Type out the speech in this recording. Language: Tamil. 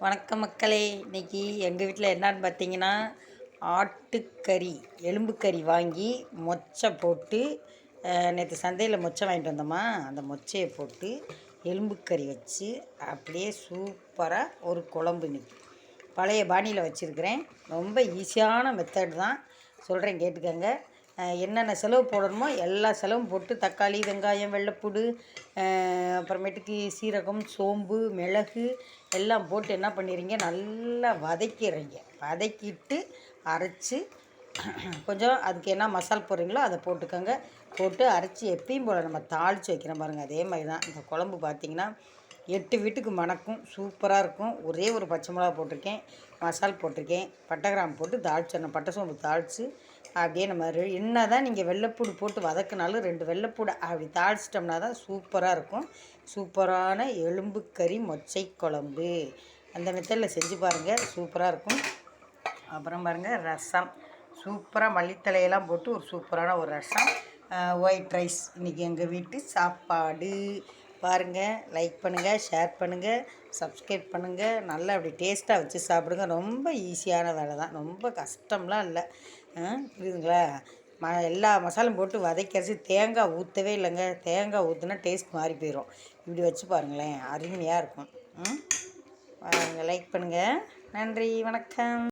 வணக்கம் மக்களே. இன்றைக்கி எங்கள் வீட்டில் என்னான்னு பார்த்தீங்கன்னா, ஆட்டுக்கறி எலும்புக்கறி வாங்கி மொச்சை போட்டு, நேற்று சந்தையில் மொச்சை வாங்கிட்டு வந்தோமா, அந்த மொச்சையை போட்டு எலும்புக்கறி வச்சு அப்படியே சூப்பராக ஒரு குழம்பு இன்னைக்கு பழைய பாணியில் வச்சுருக்கிறேன். ரொம்ப ஈஸியான மெத்தட் தான் சொல்கிறேன், கேட்டுக்கோங்க. என்னென்ன செலவு போடணுமோ எல்லா செலவும் போட்டு தக்காளி, வெங்காயம், வெள்ளைப்பூடு, அப்புறமேட்டுக்கு சீரகம், சோம்பு, மிளகு எல்லாம் போட்டு என்ன பண்ணிடுறீங்க, நல்லா வதக்கிடுறீங்க. வதக்கிட்டு அரைச்சி கொஞ்சம் அதுக்கு என்ன மசால் போடுறீங்களோ அதை போட்டுக்கோங்க. போட்டு அரைச்சி எப்பயும் போல் நம்ம தாளித்து வைக்கிறோம் பாருங்கள், அதே மாதிரி தான் இந்த குழம்பு. பார்த்திங்கன்னா 8 வீட்டுக்கு மணக்கும், சூப்பராக இருக்கும். ஒரே ஒரு பச்சை மிளகா போட்டிருக்கேன், மசால் போட்டிருக்கேன், பட்டை கிராம்பு போட்டு தாளிச்சிடணும். பட்டை சோம்பு தாளித்து அப்படியே நம்ம என்ன தான் நீங்கள் வெள்ளைப்பூடு போட்டு வதக்கினாலும் 2 வெள்ளைப்பூடு அப்படி தாளிச்சிட்டோம்னா தான் சூப்பராக இருக்கும். சூப்பரான எலும்புக்கறி மொச்சை குழம்பு அந்த மெத்தடில் செஞ்சு பாருங்கள், சூப்பராக இருக்கும். அப்புறம் பாருங்கள், ரசம் சூப்பராக மல்லித்தலையெல்லாம் போட்டு ஒரு சூப்பரான ஒரு ரசம். ஒயிட் ரைஸ் இன்றைக்கி எங்கள் வீட்டு சாப்பாடு. பாருங்கள், லைக் பண்ணுங்கள், ஷேர் பண்ணுங்கள், சப்ஸ்கிரைப் பண்ணுங்கள். நல்லா அப்படி டேஸ்ட்டாக வச்சு சாப்பிடுங்க. ரொம்ப ஈஸியான வேலை தான், ரொம்ப கஷ்டம்லாம் இல்லை. புரியுதுங்களா? எல்லா மசாலும் போட்டு வதக்கி தேங்காய் ஊற்றவே இல்லைங்க. தேங்காய் ஊற்றுனா டேஸ்ட் மாறி போயிடும். இப்படி வச்சு பாருங்களேன், அருமையாக இருக்கும். லைக் பண்ணுங்கள். நன்றி, வணக்கம்.